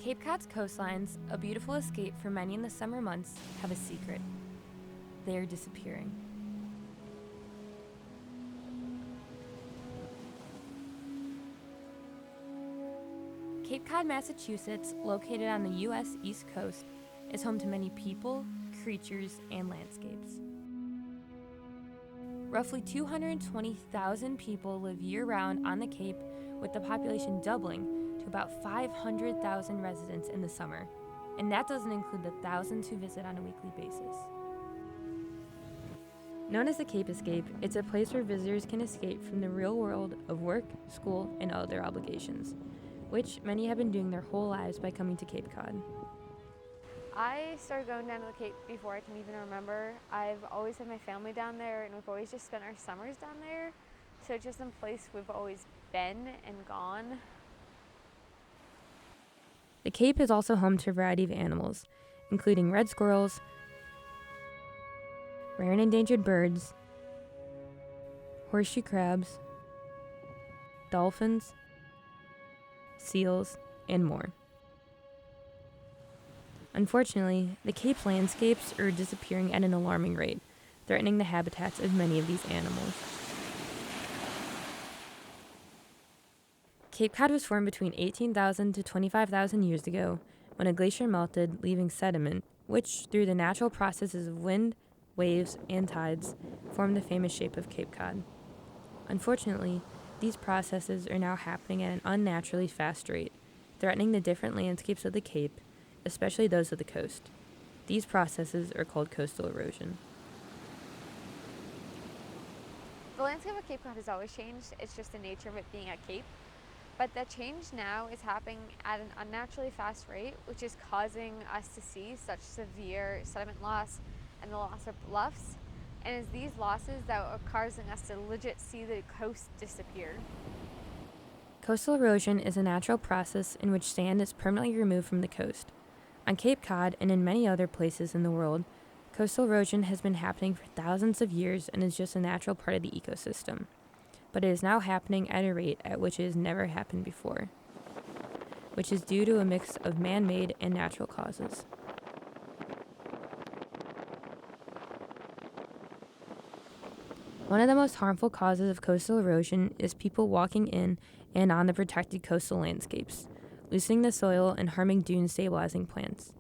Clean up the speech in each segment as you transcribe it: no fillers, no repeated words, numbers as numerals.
Cape Cod's coastlines, a beautiful escape for many in the summer months, have a secret. They are disappearing. Cape Cod, Massachusetts, located on the U.S. East Coast, is home to many people, creatures, and landscapes. Roughly 220,000 people live year-round on the Cape, with the population doubling to about 500,000 residents in the summer, and that doesn't include the thousands who visit on a weekly basis. Known as the Cape Escape, it's a place where visitors can escape from the real world of work, school, and other obligations, which many have been doing their whole lives by coming to Cape Cod. I started going down to the Cape before I can even remember. I've always had my family down there, and we've always just spent our summers down there. So it's just a place we've always been and gone. The Cape is also home to a variety of animals, including red squirrels, rare and endangered birds, horseshoe crabs, dolphins, seals, and more. Unfortunately, the Cape's landscapes are disappearing at an alarming rate, threatening the habitats of many of these animals. Cape Cod was formed between 18,000 to 25,000 years ago when a glacier melted, leaving sediment, which, through the natural processes of wind, waves, and tides, formed the famous shape of Cape Cod. Unfortunately, these processes are now happening at an unnaturally fast rate, threatening the different landscapes of the Cape, especially those of the coast. These processes are called coastal erosion. The landscape of Cape Cod has always changed. It's just the nature of it being a Cape. But that change now is happening at an unnaturally fast rate, which is causing us to see such severe sediment loss and the loss of bluffs. And it's these losses that are causing us to legit see the coast disappear. Coastal erosion is a natural process in which sand is permanently removed from the coast. On Cape Cod and in many other places in the world, coastal erosion has been happening for thousands of years and is just a natural part of the ecosystem. But it is now happening at a rate at which it has never happened before, which is due to a mix of man-made and natural causes. One of the most harmful causes of coastal erosion is people walking in and on the protected coastal landscapes, loosening the soil and harming dune stabilizing plants.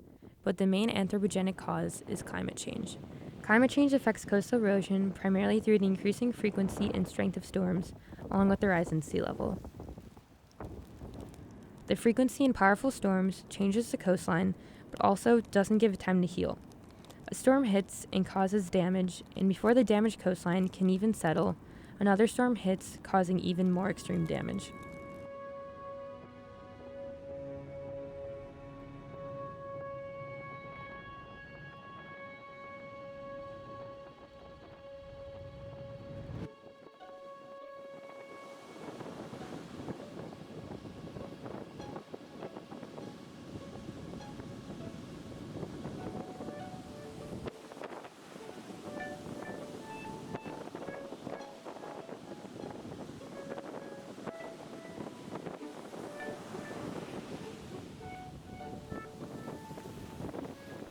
But the main anthropogenic cause is climate change. Climate change affects coastal erosion primarily through the increasing frequency and strength of storms, along with the rise in sea level. The frequency and powerful storms changes the coastline, but also doesn't give it time to heal. A storm hits and causes damage, and before the damaged coastline can even settle, another storm hits, causing even more extreme damage.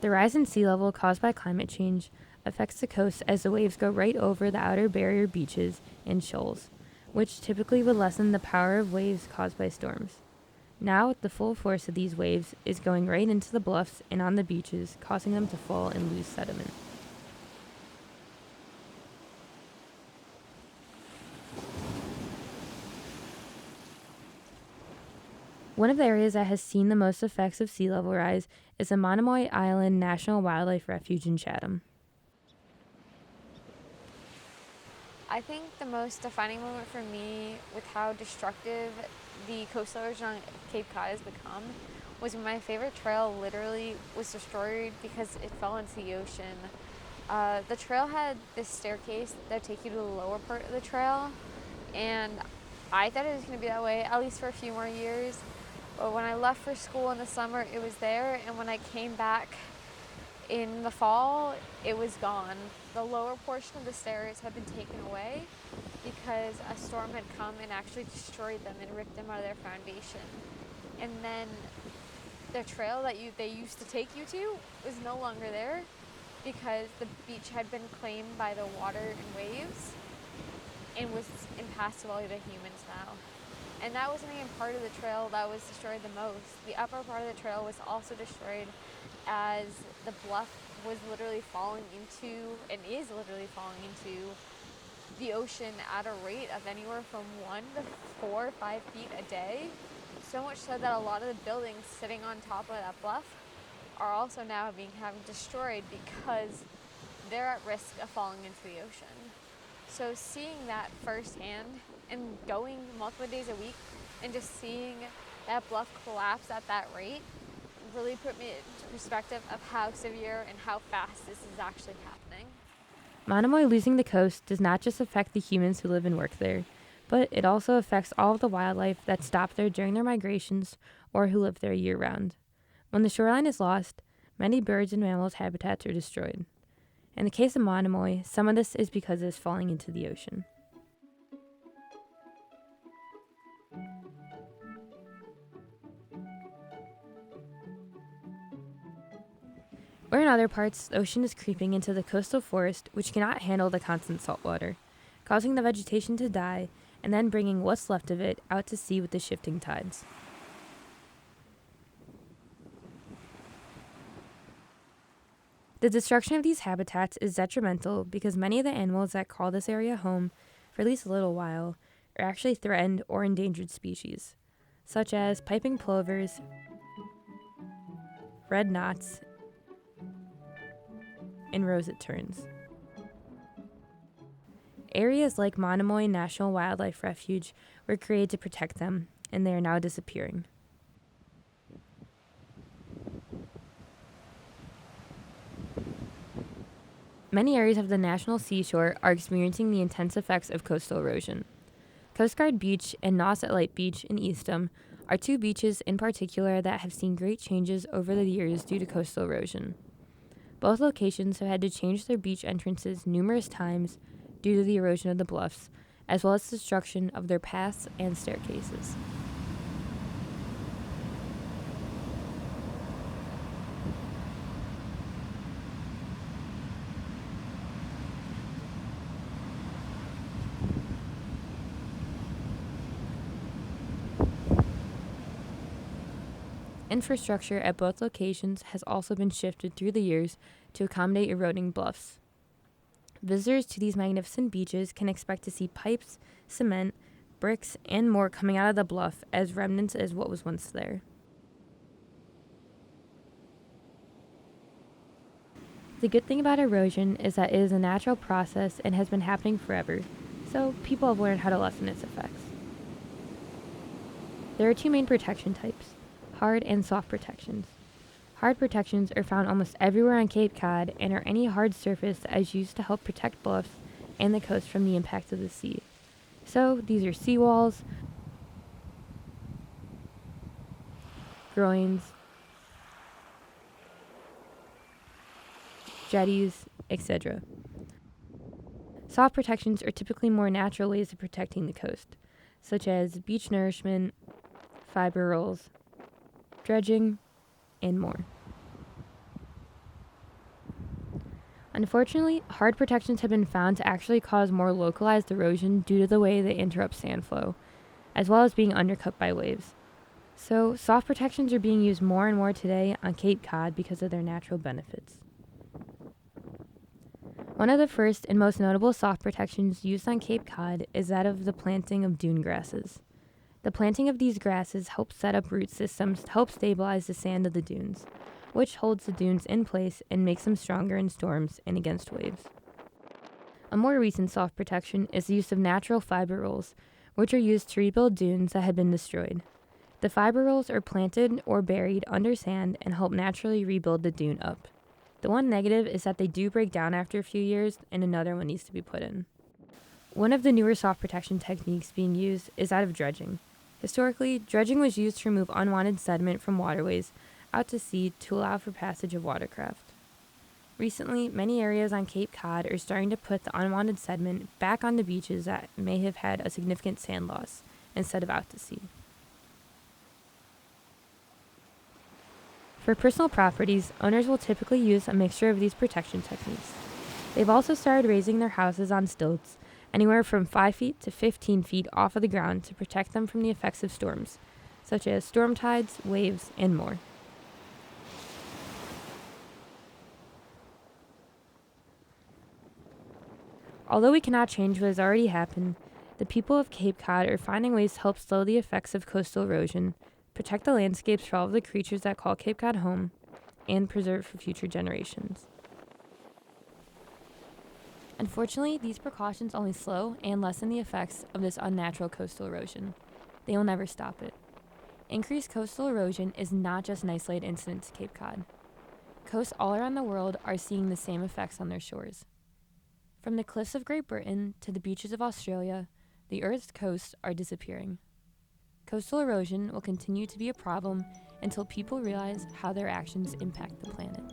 The rise in sea level caused by climate change affects the coast as the waves go right over the outer barrier beaches and shoals, which typically would lessen the power of waves caused by storms. Now, the full force of these waves is going right into the bluffs and on the beaches, causing them to fall and lose sediment. One of the areas that has seen the most effects of sea level rise is the Monomoy Island National Wildlife Refuge in Chatham. I think the most defining moment for me with how destructive the coastal erosion on Cape Cod has become was when my favorite trail literally was destroyed because it fell into the ocean. The trail had this staircase that would take you to the lower part of the trail, and I thought it was going to be that way at least for a few more years. But when I left for school in the summer, it was there, and when I came back in the fall, it was gone. The lower portion of the stairs had been taken away because a storm had come and actually destroyed them and ripped them out of their foundation. And then the trail that they used to take you to was no longer there because the beach had been claimed by the water and waves and was impassable to humans now. And that wasn't even part of the trail that was destroyed the most. The upper part of the trail was also destroyed as the bluff was literally falling into, and is literally falling into, the ocean at a rate of anywhere from 1 to 4 or 5 feet a day. So much so that a lot of the buildings sitting on top of that bluff are also now having destroyed because they're at risk of falling into the ocean. So seeing that firsthand and going multiple days a week and just seeing that bluff collapse at that rate really put me into perspective of how severe and how fast this is actually happening. Monomoy losing the coast does not just affect the humans who live and work there, but it also affects all of the wildlife that stop there during their migrations or who live there year-round. When the shoreline is lost, many birds and mammals' habitats are destroyed. In the case of Monomoy, some of this is because it is falling into the ocean. Where in other parts, the ocean is creeping into the coastal forest, which cannot handle the constant salt water, causing the vegetation to die and then bringing what's left of it out to sea with the shifting tides. The destruction of these habitats is detrimental because many of the animals that call this area home for at least a little while are actually threatened or endangered species, such as piping plovers, red knots, and roseate terns. Areas like Monomoy National Wildlife Refuge were created to protect them, and they are now disappearing. Many areas of the national seashore are experiencing the intense effects of coastal erosion. Coast Guard Beach and Nauset Light Beach in Eastham are two beaches in particular that have seen great changes over the years due to coastal erosion. Both locations have had to change their beach entrances numerous times due to the erosion of the bluffs, as well as destruction of their paths and staircases. Infrastructure at both locations has also been shifted through the years to accommodate eroding bluffs. Visitors to these magnificent beaches can expect to see pipes, cement, bricks, and more coming out of the bluff as remnants as what was once there. The good thing about erosion is that it is a natural process and has been happening forever, so people have learned how to lessen its effects. There are two main protection types: hard and soft protections. Hard protections are found almost everywhere on Cape Cod and are any hard surface that is used to help protect bluffs and the coast from the impact of the sea. So these are seawalls, groins, jetties, etc. Soft protections are typically more natural ways of protecting the coast, such as beach nourishment, fiber rolls, dredging, and more. Unfortunately, hard protections have been found to actually cause more localized erosion due to the way they interrupt sand flow, as well as being undercut by waves. So, soft protections are being used more and more today on Cape Cod because of their natural benefits. One of the first and most notable soft protections used on Cape Cod is that of the planting of dune grasses. The planting of these grasses helps set up root systems to help stabilize the sand of the dunes, which holds the dunes in place and makes them stronger in storms and against waves. A more recent soft protection is the use of natural fiber rolls, which are used to rebuild dunes that had been destroyed. The fiber rolls are planted or buried under sand and help naturally rebuild the dune up. The one negative is that they do break down after a few years and another one needs to be put in. One of the newer soft protection techniques being used is that of dredging. Historically, dredging was used to remove unwanted sediment from waterways out to sea to allow for passage of watercraft. Recently, many areas on Cape Cod are starting to put the unwanted sediment back on the beaches that may have had a significant sand loss instead of out to sea. For personal properties, owners will typically use a mixture of these protection techniques. They've also started raising their houses on stilts, anywhere from 5 feet to 15 feet off of the ground to protect them from the effects of storms, such as storm tides, waves, and more. Although we cannot change what has already happened, the people of Cape Cod are finding ways to help slow the effects of coastal erosion, protect the landscapes for all of the creatures that call Cape Cod home, and preserve for future generations. Unfortunately, these precautions only slow and lessen the effects of this unnatural coastal erosion. They will never stop it. Increased coastal erosion is not just an isolated incident to Cape Cod. Coasts all around the world are seeing the same effects on their shores. From the cliffs of Great Britain to the beaches of Australia, the Earth's coasts are disappearing. Coastal erosion will continue to be a problem until people realize how their actions impact the planet.